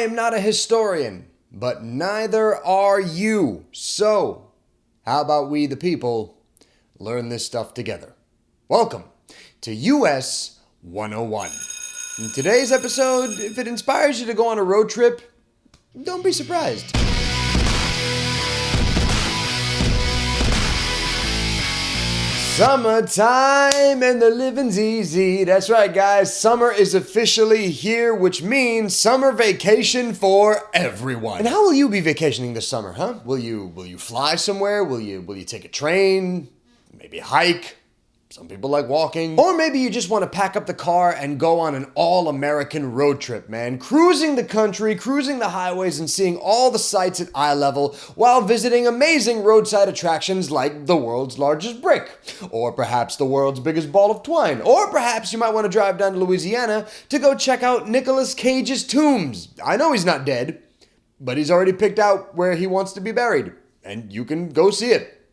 am not a historian, but neither are you. So, how about we, the people, learn this stuff together? Welcome to US 101. In today's episode, if it inspires you to go on a road trip, don't be surprised. Summertime and the living's easy. That's right, guys. Summer is officially here, which means summer vacation for everyone. And how will you be vacationing this summer, huh? Will you fly somewhere? Will you take a train? Maybe hike? Some people like walking. Or maybe you just want to pack up the car and go on an all-American road trip, man. Cruising the country, cruising the highways, and seeing all the sights at eye level while visiting amazing roadside attractions like the world's largest brick. Or perhaps the world's biggest ball of twine. Or perhaps you might want to drive down to Louisiana to go check out Nicolas Cage's tombs. I know he's not dead, but he's already picked out where he wants to be buried. And you can go see it.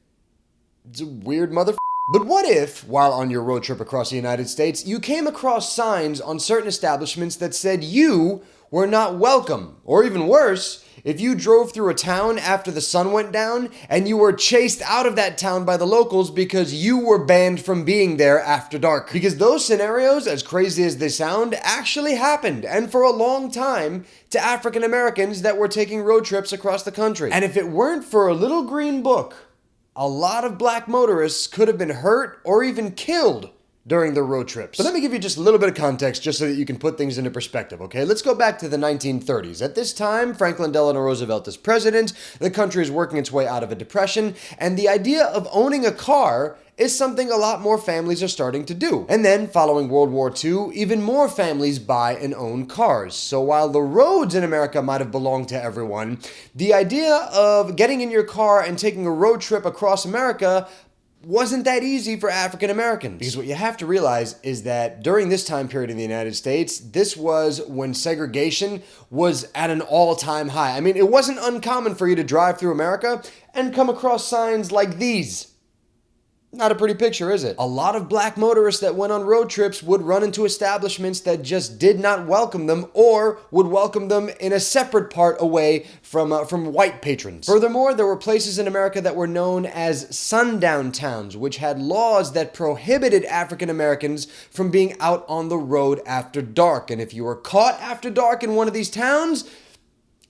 It's a weird motherfucker. But what if, while on your road trip across the United States, you came across signs on certain establishments that said you were not welcome? Or even worse, if you drove through a town after the sun went down and you were chased out of that town by the locals because you were banned from being there after dark. Because those scenarios, as crazy as they sound, actually happened, and for a long time, to African Americans that were taking road trips across the country. And if it weren't for a little green book, a lot of black motorists could have been hurt or even killed during their road trips. But let me give you just a little bit of context just so that you can put things into perspective, okay? Let's go back to the 1930s. At this time, Franklin Delano Roosevelt is president, the country is working its way out of a depression, and the idea of owning a car is something a lot more families are starting to do. And then, following World War II, even more families buy and own cars. So while the roads in America might have belonged to everyone, the idea of getting in your car and taking a road trip across America wasn't that easy for African Americans. Because what you have to realize is that during this time period in the United States, this was when segregation was at an all-time high. I mean, it wasn't uncommon for you to drive through America and come across signs like these. Not a pretty picture, is it? A lot of black motorists that went on road trips would run into establishments that just did not welcome them or would welcome them in a separate part away from white patrons. Furthermore, there were places in America that were known as sundown towns, which had laws that prohibited African Americans from being out on the road after dark. And if you were caught after dark in one of these towns,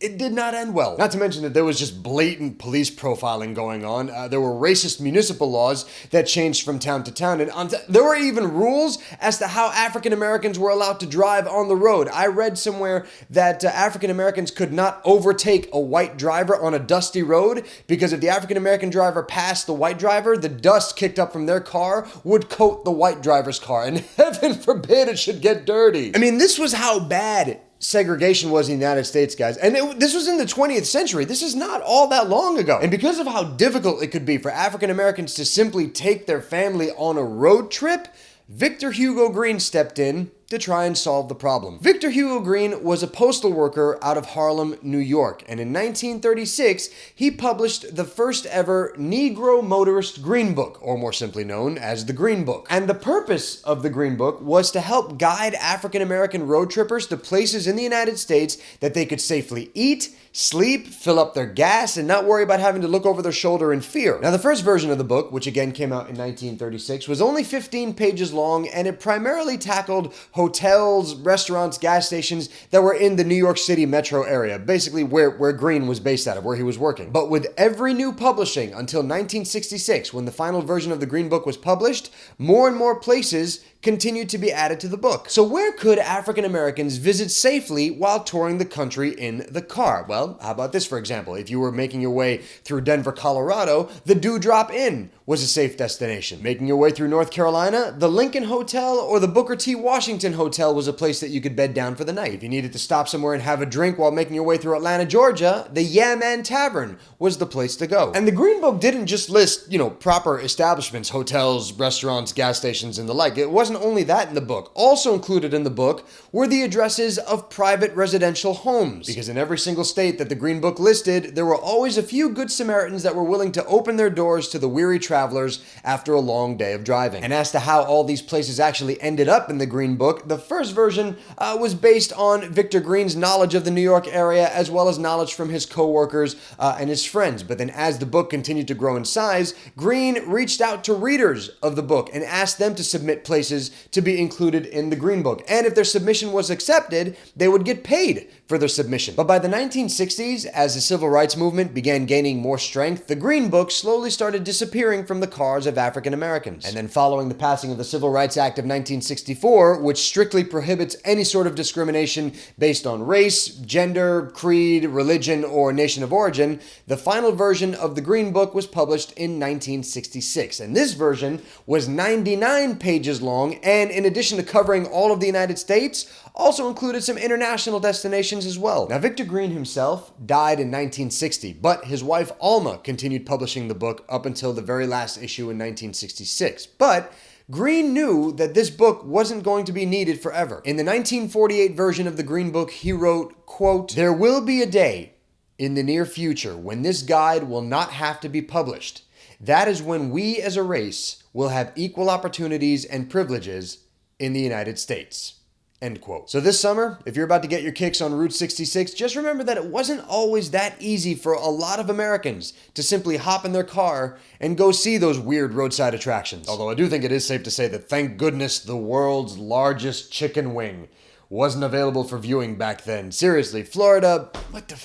it did not end well. Not to mention that there was just blatant police profiling going on. There were racist municipal laws that changed from town to town. And there were even rules as to how African Americans were allowed to drive on the road. I read somewhere that African Americans could not overtake a white driver on a dusty road because if the African American driver passed the white driver, the dust kicked up from their car would coat the white driver's car. And heaven forbid it should get dirty. I mean, this was how bad segregation was in the United States, guys. And this was in the 20th century. This is not all that long ago. And because of how difficult it could be for African Americans to simply take their family on a road trip, Victor Hugo Green stepped in to try and solve the problem. Victor Hugo Green was a postal worker out of Harlem, New York, and in 1936, he published the first ever Negro Motorist Green Book, or more simply known as the Green Book. And the purpose of the Green Book was to help guide African American road trippers to places in the United States that they could safely eat, sleep, fill up their gas, and not worry about having to look over their shoulder in fear. Now, the first version of the book, which again came out in 1936, was only 15 pages long, and it primarily tackled hotels, restaurants, gas stations that were in the New York City metro area, basically where Green was based out of, where he was working. But with every new publishing until 1966, when the final version of the Green Book was published, more and more places continued to be added to the book. So where could African Americans visit safely while touring the country in the car? Well, how about this, for example? If you were making your way through Denver, Colorado, the Dewdrop Inn was a safe destination. Making your way through North Carolina, the Lincoln Hotel or the Booker T. Washington Hotel was a place that you could bed down for the night. If you needed to stop somewhere and have a drink while making your way through Atlanta, Georgia, the Yeah Man Tavern was the place to go. And the Green Book didn't just list, proper establishments, hotels, restaurants, gas stations, and the like. It wasn't wasn't only that in the book. Also included in the book were the addresses of private residential homes, because in every single state that the Green Book listed, there were always a few good Samaritans that were willing to open their doors to the weary travelers after a long day of driving. And as to how all these places actually ended up in the Green Book, the first version was based on Victor Green's knowledge of the New York area, as well as knowledge from his co-workers and his friends. But then as the book continued to grow in size, Green reached out to readers of the book and asked them to submit places to be included in the Green Book. And if their submission was accepted, they would get paid for their submission. But by the 1960s, as the civil rights movement began gaining more strength, the Green Book slowly started disappearing from the cars of African Americans. And then following the passing of the Civil Rights Act of 1964, which strictly prohibits any sort of discrimination based on race, gender, creed, religion, or nation of origin, the final version of the Green Book was published in 1966. And this version was 99 pages long, and in addition to covering all of the United States, also included some international destinations as well. Now, Victor Green himself died in 1960, but his wife Alma continued publishing the book up until the very last issue in 1966. But Green knew that this book wasn't going to be needed forever. In the 1948 version of the Green Book, he wrote, quote, "There will be a day in the near future when this guide will not have to be published. That is when we as a race will have equal opportunities and privileges in the United States." End quote. So this summer, if you're about to get your kicks on Route 66, just remember that it wasn't always that easy for a lot of Americans to simply hop in their car and go see those weird roadside attractions. Although I do think it is safe to say that thank goodness the world's largest chicken wing wasn't available for viewing back then. Seriously, Florida, what the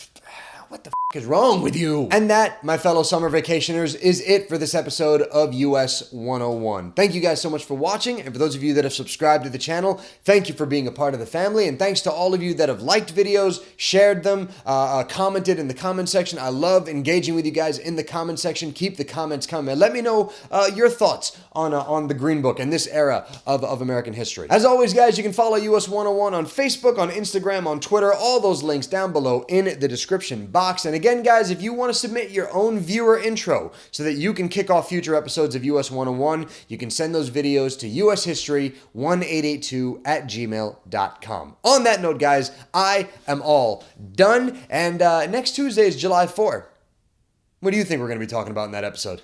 is wrong with you? And that, my fellow summer vacationers, is it for this episode of US 101. Thank you guys so much for watching, and for those of you that have subscribed to the channel, thank you for being a part of the family, and thanks to all of you that have liked videos, shared them, commented in the comment section. I love engaging with you guys in the comment section. Keep the comments coming. Let me know your thoughts on the Green Book and this era of American history. As always, guys, you can follow US 101 on Facebook, on Instagram, on Twitter, all those links down below in the description box. And again, guys, if you want to submit your own viewer intro so that you can kick off future episodes of US 101, you can send those videos to ushistory1882@gmail.com. On that note, guys, I am all done, and next Tuesday is July 4th. What do you think we're going to be talking about in that episode?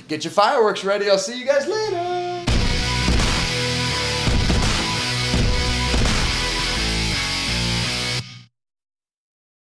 Get your fireworks ready. I'll see you guys later.